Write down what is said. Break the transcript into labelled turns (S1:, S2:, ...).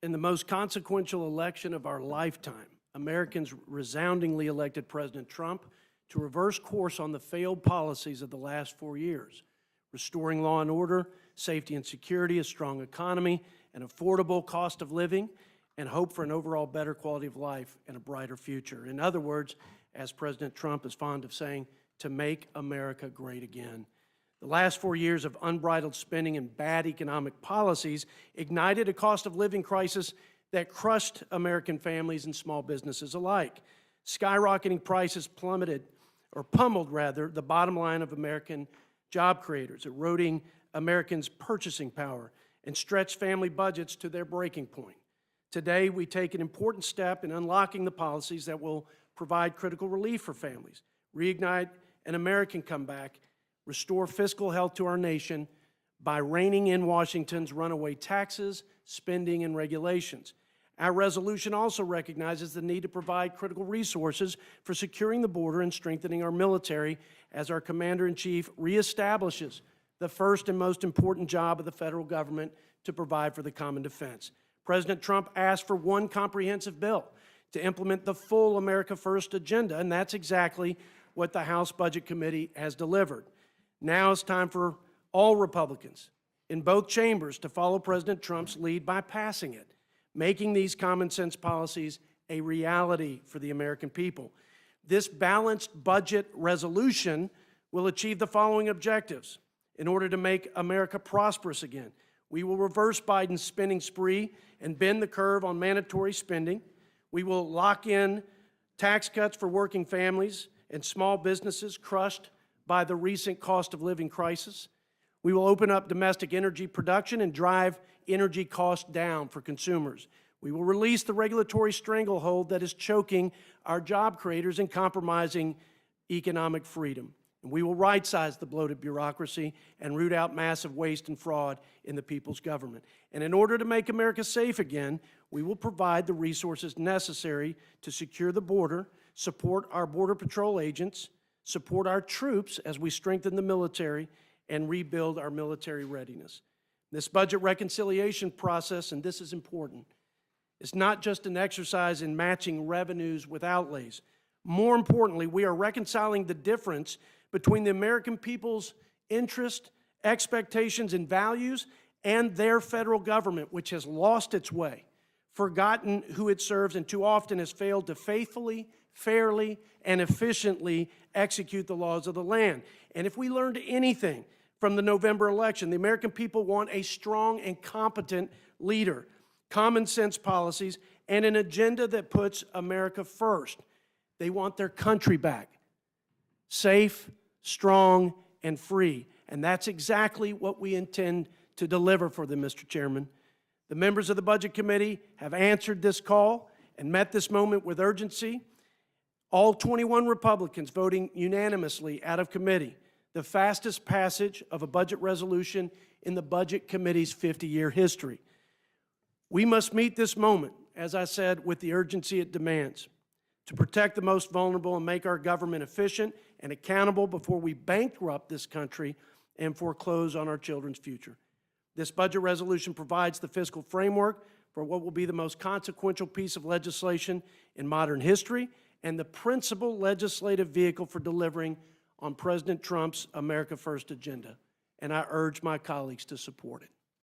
S1: In the most consequential election of our lifetime, Americans resoundingly elected President Trump to reverse course on the failed policies of the last 4 years, restoring law and order, safety and security, a strong economy, an affordable cost of living, and hope for an overall better quality of life and a brighter future. In other words, as President Trump is fond of saying, to make America great again. The last 4 years of unbridled spending and bad economic policies ignited a cost of living crisis that crushed American families and small businesses alike. Skyrocketing prices pummeled the bottom line of American job creators, eroding Americans' purchasing power, and stretched family budgets to their breaking point. Today, we take an important step in unlocking the policies that will provide critical relief for families, reignite an American comeback, restore fiscal health to our nation by reining in Washington's runaway taxes, spending, and regulations. Our resolution also recognizes the need to provide critical resources for securing the border and strengthening our military as our Commander-in-Chief reestablishes the first and most important job of the federal government to provide for the common defense. President Trump asked for one comprehensive bill to implement the full America First agenda, and that's exactly what the House Budget Committee has delivered. Now it's time for all Republicans in both chambers to follow President Trump's lead by passing it, making these common sense policies a reality for the American people. This balanced budget resolution will achieve the following objectives. In order to make America prosperous again, we will reverse Biden's spending spree and bend the curve on mandatory spending. We will lock in tax cuts for working families and small businesses crushed by the recent cost of living crisis. We will open up domestic energy production and drive energy costs down for consumers. We will release the regulatory stranglehold that is choking our job creators and compromising economic freedom. And we will right-size the bloated bureaucracy and root out massive waste and fraud in the people's government. And in order to make America safe again, we will provide the resources necessary to secure the border, support our Border Patrol agents, support our troops as we strengthen the military, and rebuild our military readiness. This budget reconciliation process, and this is important, is not just an exercise in matching revenues with outlays. More importantly, we are reconciling the difference between the American people's interest, expectations, and values and their federal government, which has lost its way, forgotten who it serves, and too often has failed to faithfully, fairly, and efficiently execute the laws of the land. And if we learned anything from the November election, the American people want a strong and competent leader, common sense policies, and an agenda that puts America first. They want their country back, safe, strong, and free. And that's exactly what we intend to deliver for them, Mr. Chairman. The members of the Budget Committee have answered this call and met this moment with urgency. All 21 Republicans voting unanimously out of committee, the fastest passage of a budget resolution in the Budget Committee's 50-year history. We must meet this moment, as I said, with the urgency it demands, to protect the most vulnerable and make our government efficient and accountable before we bankrupt this country and foreclose on our children's future. This budget resolution provides the fiscal framework for what will be the most consequential piece of legislation in modern history and the principal legislative vehicle for delivering on President Trump's America First agenda. And I urge my colleagues to support it.